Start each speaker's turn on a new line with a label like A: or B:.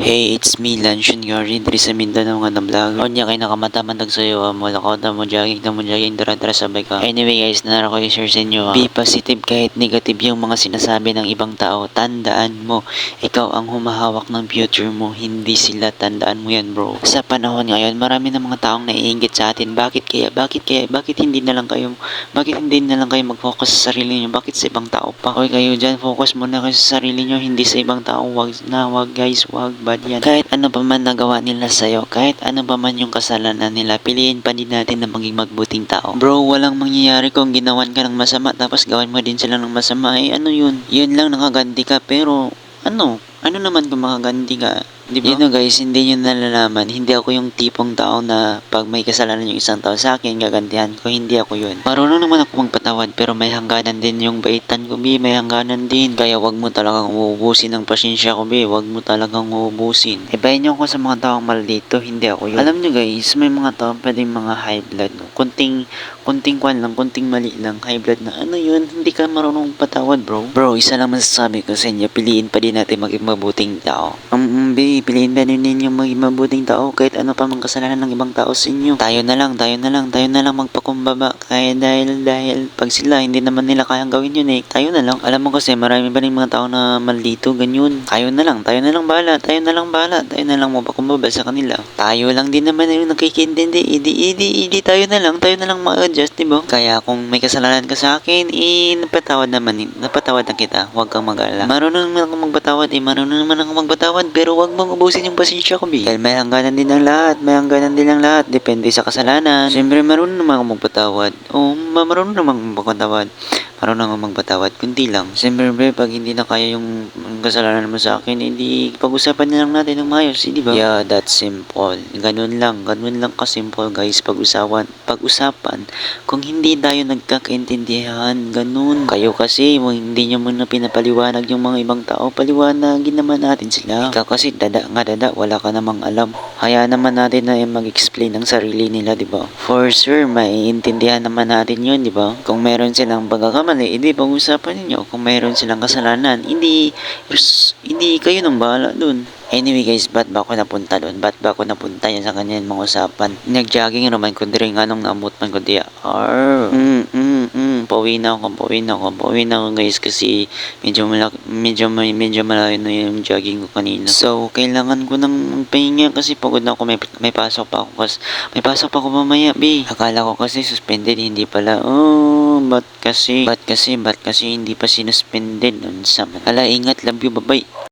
A: Hey, it's me, Lanshin Gary, diri sa Mindanao nga na vlog. O niya kay nakamataman sa'yo, mo lakot na mo jogging, dara sabay ka. Anyway guys, nara ko i-share sa inyo. Be positive kahit negative yung mga sinasabi ng ibang tao. Tandaan mo, ikaw ang humahawak ng future mo, hindi sila. Tandaan mo yan bro. Sa panahon ngayon, marami na mga taong naiinggit sa atin. Bakit hindi na lang kayo mag-focus sa sarili nyo? Bakit sa ibang tao pa? Okay kayo dyan, focus muna kayo sa sarili nyo, hindi sa ibang tao. Wag guys, wag. Bad yan. Kahit ano pa man nagawa nila sa'yo, kahit ano pa man yung kasalanan nila, piliin pa din natin na maging magbuting tao. Bro, walang mangyayari kung ginawan ka ng masama tapos gawan mo din sila ng masama. Eh ano yun? Yun lang nakaganti ka pero ano naman kung makaganti ka? Diba? Yun know, guys, hindi nyo nalalaman. Hindi ako yung tipong tao na pag may kasalanan yung isang tao sa akin, gagantihan ko. Hindi ako yun. Marunong naman ako magpatawad pero may hangganan din yung baitan ko, Bi. May hangganan din. Kaya wag mo talagang uubusin ang pasensya ko, Bi. Wag mo talagang uubusin. Ibahin nyo ako sa mga taong maldito. Hindi ako yun. Alam nyo guys, may mga tao pwedeng mga high blood. Kunting kwan lang, kunting mali lang. High blood na ano yun? Hindi ka marunong patawad, bro. Bro, isa lang masasabi ko sa inyo. Piliin pa din natin maging mabuting tao. Bi, piliin ba ninyo maging mabuting tao kahit ano pa mang kasalanan ng ibang tao sa inyo? Tayo na lang magpakumbaba. Kaya dahil pag sila hindi naman nila kayang gawin yun eh. Tayo na lang. Alam mo kasi marami pa rin mga tao na maldito, ganyan. Tayo na lang bahala. Tayo na lang magpakumbaba sa kanila. Tayo lang din naman yung nakikintindi. Idi tayo na lang ma-adjust, diba? Kaya kung may kasalanan ka sa akin, napatawad na kita. Huwag kang mag-alala. Marunong naman ako magpatawad, pero huwag mong ubusin yung pasensya ko, Bi. Dahil may hangganan din ang lahat. Depende sa kasalanan. Siyempre, marunong naman ako magpatawad. Marunong naman ako magpatawad. Kunti lang. Siyempre, pag hindi na kaya yung kasalanan mo sa akin, hindi pag-usapan na lang natin ng maayos, di ba? Yeah, that's simple. Ganun lang ka-simple, guys. Pag-usapan. Kung hindi tayo nagkakaintindihan, ganun. Kayo kasi, hindi nyo muna pinapaliwanag yung mga ibang tao, paliwanagin naman natin sila. Ikaw kasi, wala ka namang alam. Hayaan naman natin na mag-explain ang sarili nila, di ba? For sure, maiintindihan naman natin yun, di ba? Kung meron silang pagkakamali, hindi pag-usapan ninyo. Kung meron silang kasalanan, hindi kayo nang bahala dun. Anyway guys, ba't ba ako napunta doon? Ba't ba ako napunta yan sa kanyan mga usapan? Nag-jogging naman ko din anong naamot man ko diya. Pauwi na ako guys kasi medyo malayo na yung jogging ko kanina. So, kailangan ko nang magpahinga kasi pagod na ako. May pasok pa ako mamaya, Bi. Akala ko kasi suspended, hindi pala. Ba't kasi hindi pa sinuspended? Ala, ingat, love you, bye-bye.